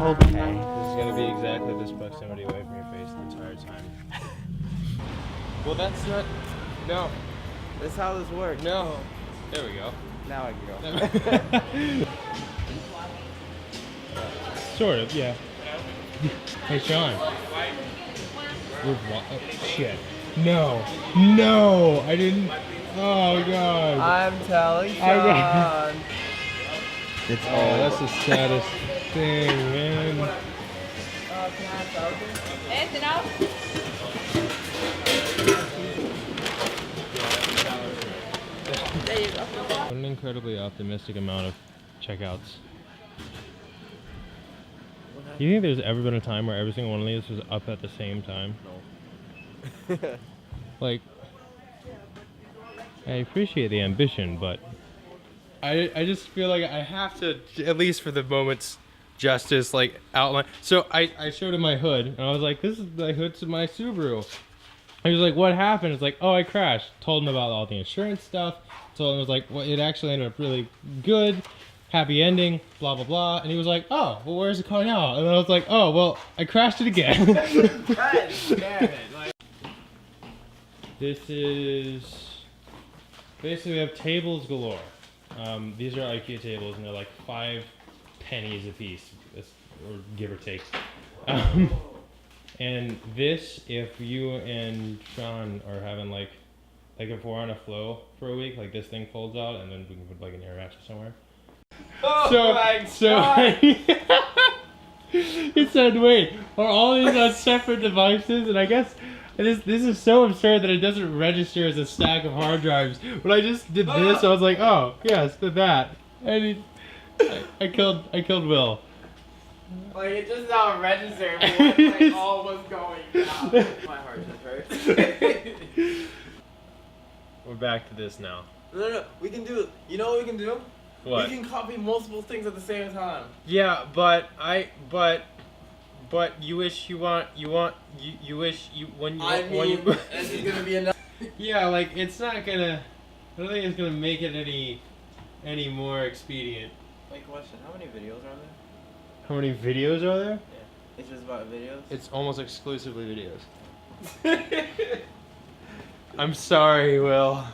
Okay. This is gonna be exactly this proximity away from your face the entire time. Well, that's not. No. That's how this works. No. There we go. Now I can go. Sort of, yeah. Hey, Sean. Shit. No. No! I didn't. Oh, God. I'm telling I Sean. It's Oh, that's the saddest thing, man. Can I have something? Anything else? There you go. What an incredibly optimistic amount of checkouts. You think there's ever been a time where every single one of these was up at the same time? No. Like, I appreciate the ambition, but I just feel like I have to, at least for the moment's justice, like outline. So I showed him my hood, and I was like, this is the hood to my Subaru. He was like, what happened? It's like, oh, I crashed. Told him about all the insurance stuff. Told him it was like, well, it actually ended up really good. Happy ending, blah, blah, blah. And he was like, oh, well, where's the car now? And then I was like, oh, well, I crashed it again. God damn it. Like, This is, basically we have tables galore. These are IKEA tables, and they're like 5 pennies a piece, or give or take. And this, if you and Sean are having like if we're on a flow for a week, like this thing folds out, and then we can put like an air mattress somewhere. oh my God. It said, wait, are all these on separate devices? And I guess this is so absurd that it doesn't register as a stack of hard drives. When I just did this, I was like, oh, yes, did that. And I killed Will. Like, it just not registered what like, all was going down. My heart just hurts. We're back to this now. No. We can do, you know what we can do? What? We can copy multiple things at the same time. Yeah, but you wish you wish you when you this is gonna be enough. yeah, like it's not gonna. I don't think it's gonna make it any more expedient. Wait, question, how many videos are there? How many videos are there? Yeah. It's just about videos? It's almost exclusively videos. I'm sorry, Will.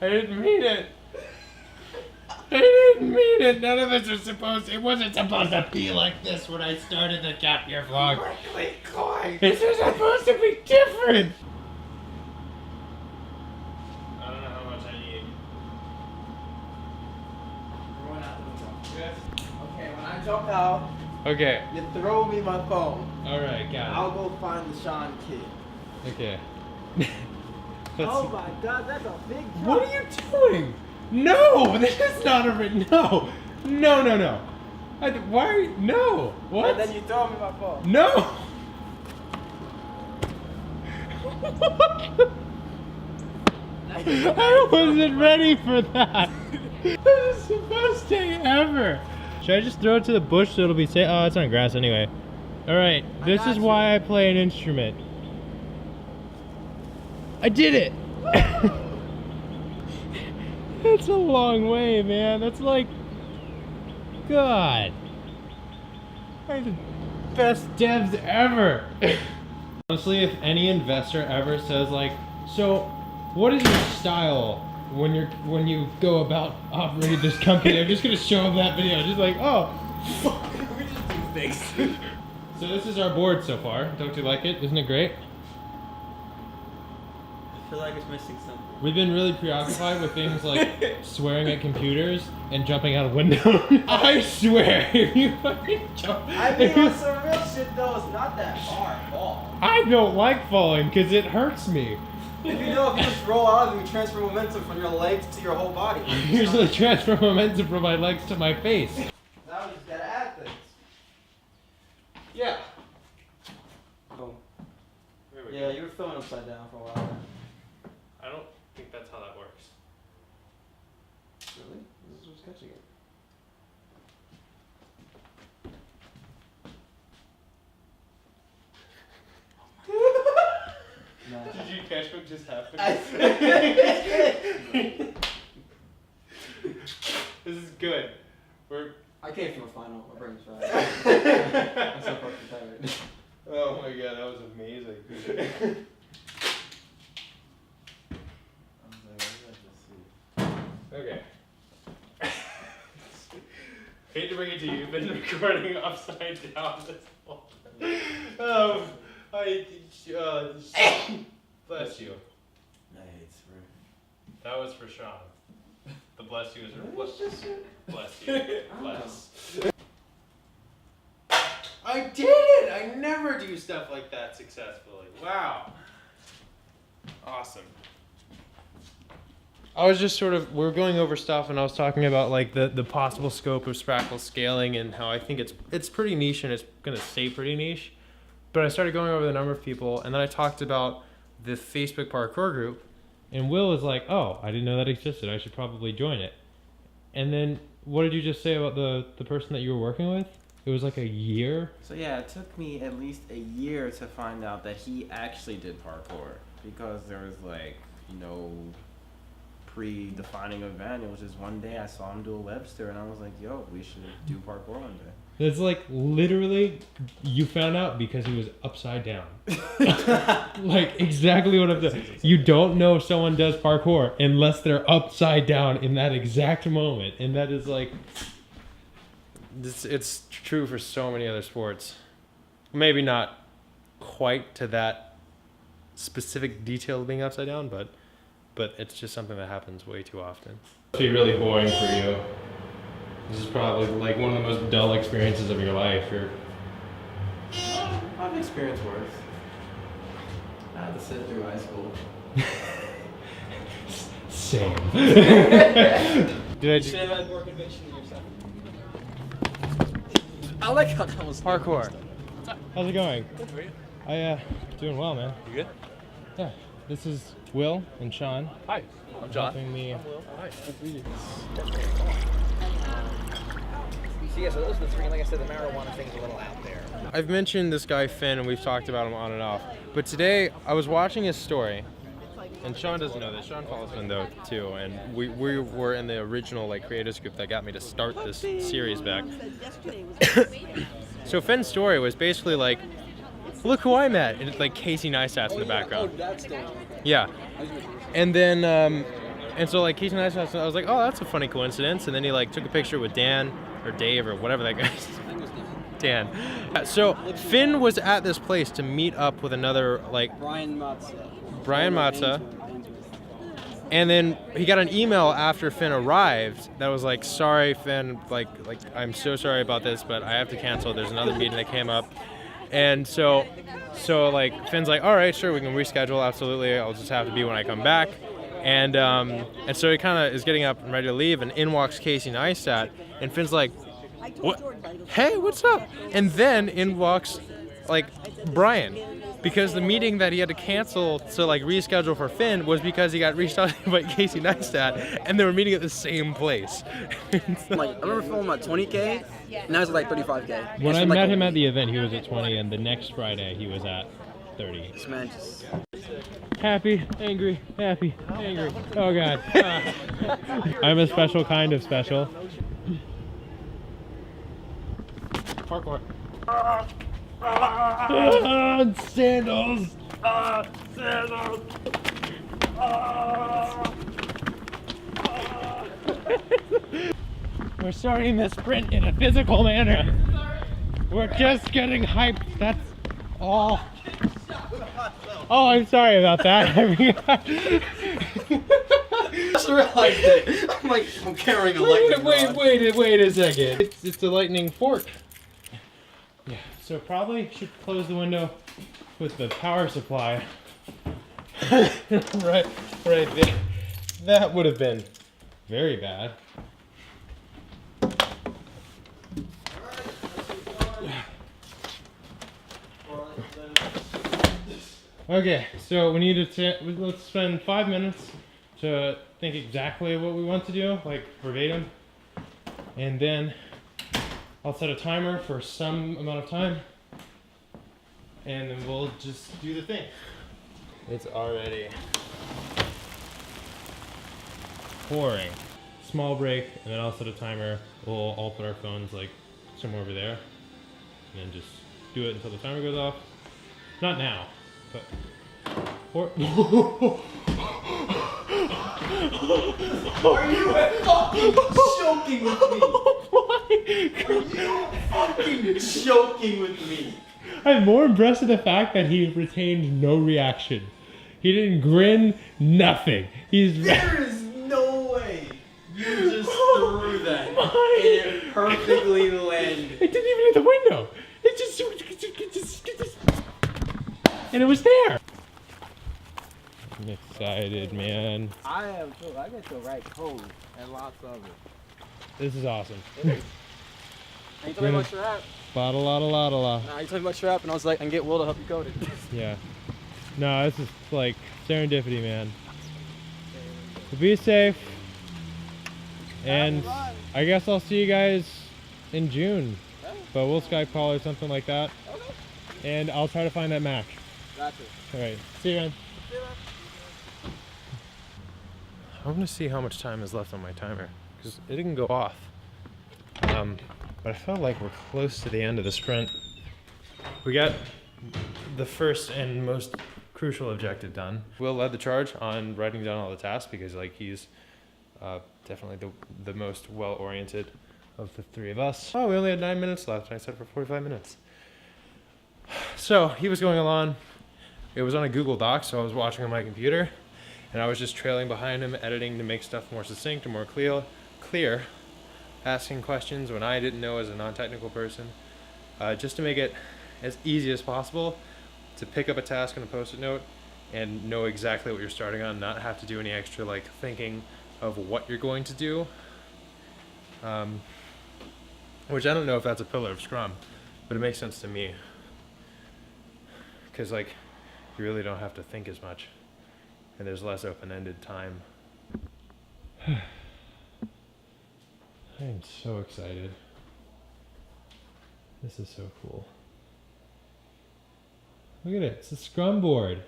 I didn't mean it. I didn't mean it. None of us are supposed. It wasn't supposed to be like this when I started the Gap Year vlog. This is supposed to be different. I don't know how much I need. We're going out the window. Okay, when I jump out, Okay. you throw me my phone. All right. Got it. I'll go find the Sean kid. Okay. Oh my God, that's a big jump. What are you doing? No, this is not a no. Why are you, no? What? And then you throw me my phone. No. I wasn't ready for that. This is the best day ever. Should I just throw it to the bush so it'll be safe? Oh, it's on grass anyway. All right, this is why I play an instrument. I did it. That's a long way, man. That's like, God. I'm the best devs ever. Honestly, if any investor ever says like, so what is your style when you go about operating this company? I'm just gonna show them that video. Just like, oh, fuck. We just do things. So this is our board so far. Don't you like it? Isn't it great? I feel like it's missing something. We've been really preoccupied with things like swearing at computers and jumping out of windows. I swear, if you fucking jump. I mean, on some real shit though, it's not that hard. Fall. I don't like falling because it hurts me. If you know, if you just roll out, you transfer momentum from your legs to your whole body. I usually transfer momentum from my legs to my face. Now we just gotta add things. Yeah. Cool. There we Yeah, go. you were filming upside down for a while. I don't think that's how that works. Really? This is what's catching it. No. Did you catch what just happened? This is good. I came from a final. My brain's fried. I'm so fucking tired. Oh my god, that was amazing. Okay. Hate to bring it to you, you've been recording upside down this whole bless you. I hate spring. That was for Sean. The bless you is for bless you. Bless. I did it! I never do stuff like that successfully. Wow. Awesome. I was just sort of, we're going over stuff and I was talking about like the possible scope of Sprackle scaling and how I think it's pretty niche and it's gonna stay pretty niche. But I started going over the number of people and then I talked about the Facebook parkour group and Will was like, oh, I didn't know that existed. I should probably join it. And then what did you just say about the person that you were working with? It was like a year? So yeah, it took me at least a year to find out that he actually did parkour because there was like, no pre-defining event. It was just one day I saw him do a Webster and I was like, yo, we should do parkour one day. It's like literally you found out because he was upside down. Like exactly what I'm doing. You don't know someone does parkour unless they're upside down in that exact moment. And that is like, it's true for so many other sports. Maybe not quite to that specific detail of being upside down, but it's just something that happens way too often. It's be really boring for you. This is probably like one of the most dull experiences of your life. I've experienced worse. I had to sit through high school. Same. Did I You should have had more conviction in yourself. I like how that was parkour? How's it going? Good, how are you? Doing well, man. You good? Yeah. This is Will and Sean. Hi, I'm John. Helping me. Hi. So yeah, so those are the three. Like I said, the marijuana thing is a little out there. I've mentioned this guy Finn, and we've talked about him on and off. But today, I was watching his story, and Sean doesn't know this. Sean follows Finn though too, and we were in the original like creators group that got me to start this series back. So Finn's story was basically like, look who I met, and it's like Casey Neistat's in the background. Oh, that's the one. Yeah, and then and so like Casey Neistat, I was like, oh, that's a funny coincidence. And then he like took a picture with Dan or Dave or whatever that guy's. Dan. So Finn was at this place to meet up with another like Brian Matza. And then he got an email after Finn arrived that was like, sorry Finn, like I'm so sorry about this, but I have to cancel. There's another meeting that came up. And so like Finn's like, all right, sure, we can reschedule, absolutely. I'll just have to be when I come back. And so he kind of is getting up and ready to leave, and in walks Casey Neistat, and Finn's like, what? Hey, what's up? And then in walks like Brian, because the meeting that he had to cancel to like reschedule for Finn was because he got reached out by Casey Neistat, and they were meeting at the same place. Like, I remember filming at 20K, and now it's like 35K. When I met him at the event, he was at 20, and the next Friday he was at 30. This man just... Happy, angry, happy, angry. Oh God. I'm a special kind of special. Parkour. Sandals. Sandals. We're starting the sprint in a physical manner. We're just getting hyped. That's all. Oh, I'm sorry about that. I just realized it. I'm like, I'm carrying a lightning rod. Wait a second. It's a lightning fork. Yeah, so probably should close the window with the power supply. right there. That would have been very bad. Okay, so we need to let's spend 5 minutes to think exactly what we want to do, like verbatim, and then I'll set a timer for some amount of time, and then we'll just do the thing. It's already pouring. small break, and then I'll set a timer. We'll all put our phones like somewhere over there, and then just do it until the timer goes off. Not now, but. Or Are you fucking joking with me? Are you fucking joking with me? I'm more impressed with the fact that he retained no reaction. He didn't grin, nothing. He's. There is no way you just threw that and it perfectly landed. It didn't even hit the window. It just. And it was there. I'm excited, man. I am too. I get to write code and lots of it. This is awesome. And you told me about your app. Bottle, la, la, la, la. Nah, you told me about your app, and I was like, I can get Will to help you code it. Yeah. No, this is like serendipity, man. So be safe. And I guess I'll see you guys in June. But we'll Skype call or something like that. Okay. And I'll try to find that Mac. Gotcha. Alright. See you, man. I'm gonna see how much time is left on my timer, because it didn't go off. But I felt like we're close to the end of the sprint. We got the first and most crucial objective done. Will led the charge on writing down all the tasks because like he's definitely the most well-oriented of the three of us. Oh, we only had 9 minutes left, and I said for 45 minutes. So he was going along. It was on a Google Doc, so I was watching on my computer. And I was just trailing behind him, editing to make stuff more succinct and more clear, asking questions when I didn't know as a non-technical person, just to make it as easy as possible to pick up a task on a Post-it note and know exactly what you're starting on, not have to do any extra like thinking of what you're going to do. Which I don't know if that's a pillar of Scrum, but it makes sense to me. Because like, you really don't have to think as much. And there's less open-ended time. I am so excited. This is so cool. Look at it, it's a Scrum board.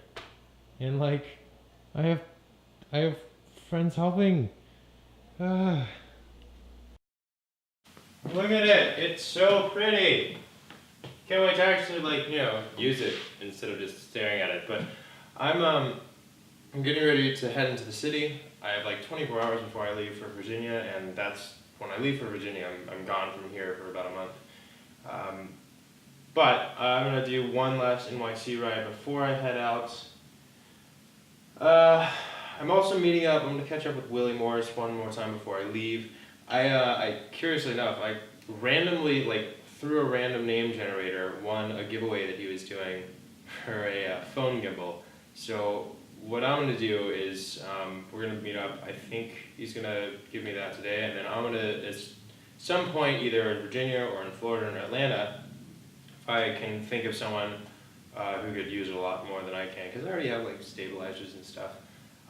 And like, I have friends helping. Look at it, it's so pretty. Can't wait to actually like, use it instead of just staring at it. But I'm getting ready to head into the city. I have like 24 hours before I leave for Virginia, and that's when I leave for Virginia. I'm gone from here for about a month. But I'm gonna do one last NYC ride before I head out. I'm also meeting up. I'm gonna catch up with Willie Morris one more time before I leave. I curiously enough, I randomly, like through a random name generator, won a giveaway that he was doing for a phone gimbal. So what I'm gonna do is we're gonna meet up. I think he's gonna give me that today, and then I'm gonna at some point either in Virginia or in Florida or in Atlanta, if I can think of someone who could use it a lot more than I can, because I already have like stabilizers and stuff,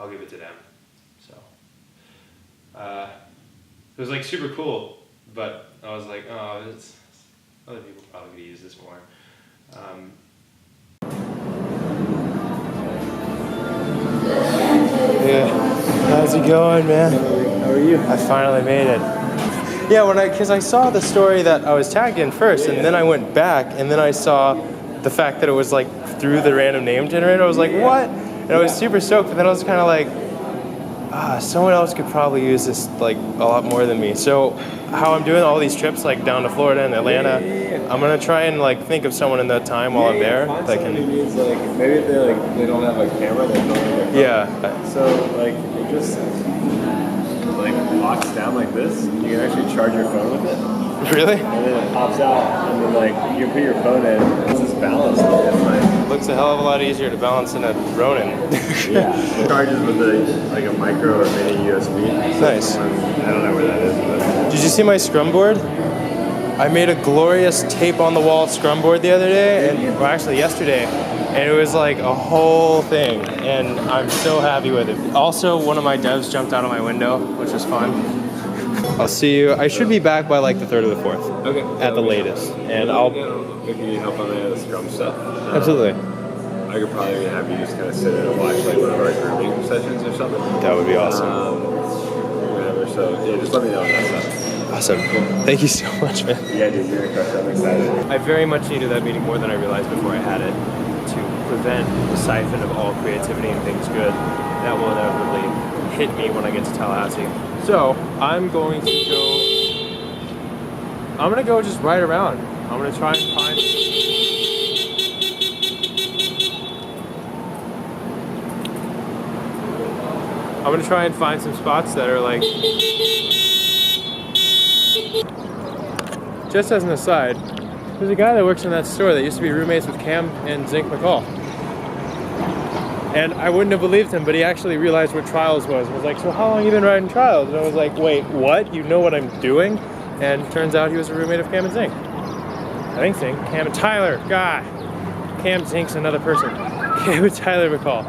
I'll give it to them. So it was like super cool, but I was like, oh, other people probably could use this more. Yeah, how's it going, man? How are you? I finally made it. Yeah, because I saw the story that I was tagged in first, and then I went back, and then I saw the fact that it was like through the random name generator. I was like, what? And I was super stoked, but then I was kind of like, someone else could probably use this like a lot more than me. So how I'm doing all these trips like down to Florida and Atlanta, I'm gonna try and like think of someone in that time while I'm there that can. Needs, like, maybe they don't have a camera, they don't have Yeah. So like it just like locks down like this. You can actually charge your phone with it. Really? And then it pops out, and then like you can put your phone in. It's just balanced. And, like, Looks a hell of a lot easier to balance than a Ronin. yeah. It charges with like a micro or mini USB. Nice. I don't know where that is, but. Did you see my Scrum board? I made a glorious tape on the wall Scrum board the other day, well actually yesterday, and it was like a whole thing, and I'm so happy with it. Also, one of my devs jumped out of my window, which was fun. I'll see you. I should be back by like the 3rd or the 4th. Okay. At the latest, and I'll. If you need help on the Scrum stuff. Absolutely. I could probably have you just kind of sit in and watch like one of our grooming sessions or something. That would be awesome. Whatever. So yeah, just let me know when that's up. Awesome. Thank you so much, man. Yeah, dude, you're incredible. I'm excited. I very much needed that meeting more than I realized before I had it to prevent the siphon of all creativity and things good that will inevitably hit me when I get to Tallahassee. So I'm going to go just ride around. I'm going to try and find some spots that are like, just as an aside, there's a guy that works in that store that used to be roommates with Cam and Zink McCall. And I wouldn't have believed him, but he actually realized what Trials was. And was like, so how long have you been riding Trials? And I was like, wait, what? You know what I'm doing? And turns out he was a roommate of Cam and Zink. I think Zink, Cam and Tyler, God. Cam Zink's another person. Cam and Tyler McCall.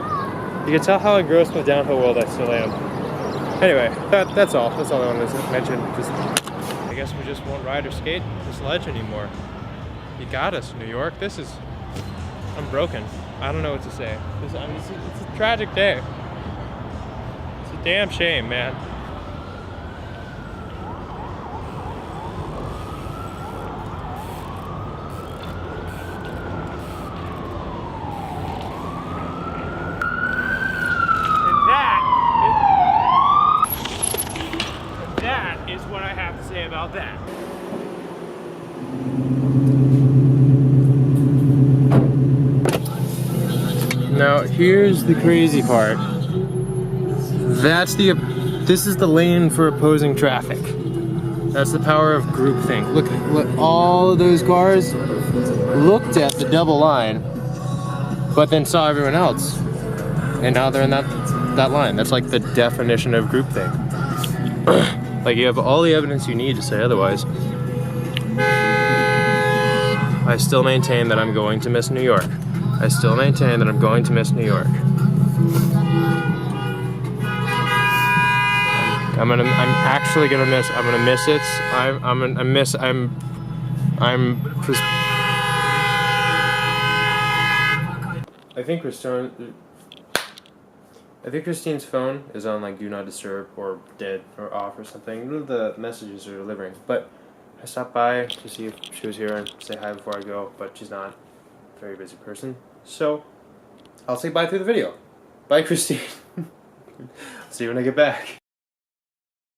You can tell how engrossed in the downhill world I still am. Anyway, that's all. That's all I wanted to mention. I guess we just won't ride or skate this ledge anymore. You got us, New York. I'm broken. I don't know what to say. It's a tragic day. It's a damn shame, man. And that is what I have to say about that. Now, here's the crazy part. This is the lane for opposing traffic. That's the power of groupthink. Look, all of those cars looked at the double line, but then saw everyone else. And now they're in that line. That's like the definition of groupthink. Like, you have all the evidence you need to say otherwise. I still maintain that I'm going to miss New York. I still maintain that I'm going to miss New York. I'm actually gonna miss. I'm gonna miss it. I think Christine's phone is on like do not disturb or dead or off or something. None of the messages are delivering. But I stopped by to see if she was here and say hi before I go, but she's not. Very busy person. So I'll say bye through the video. Bye, Christine. See you when I get back.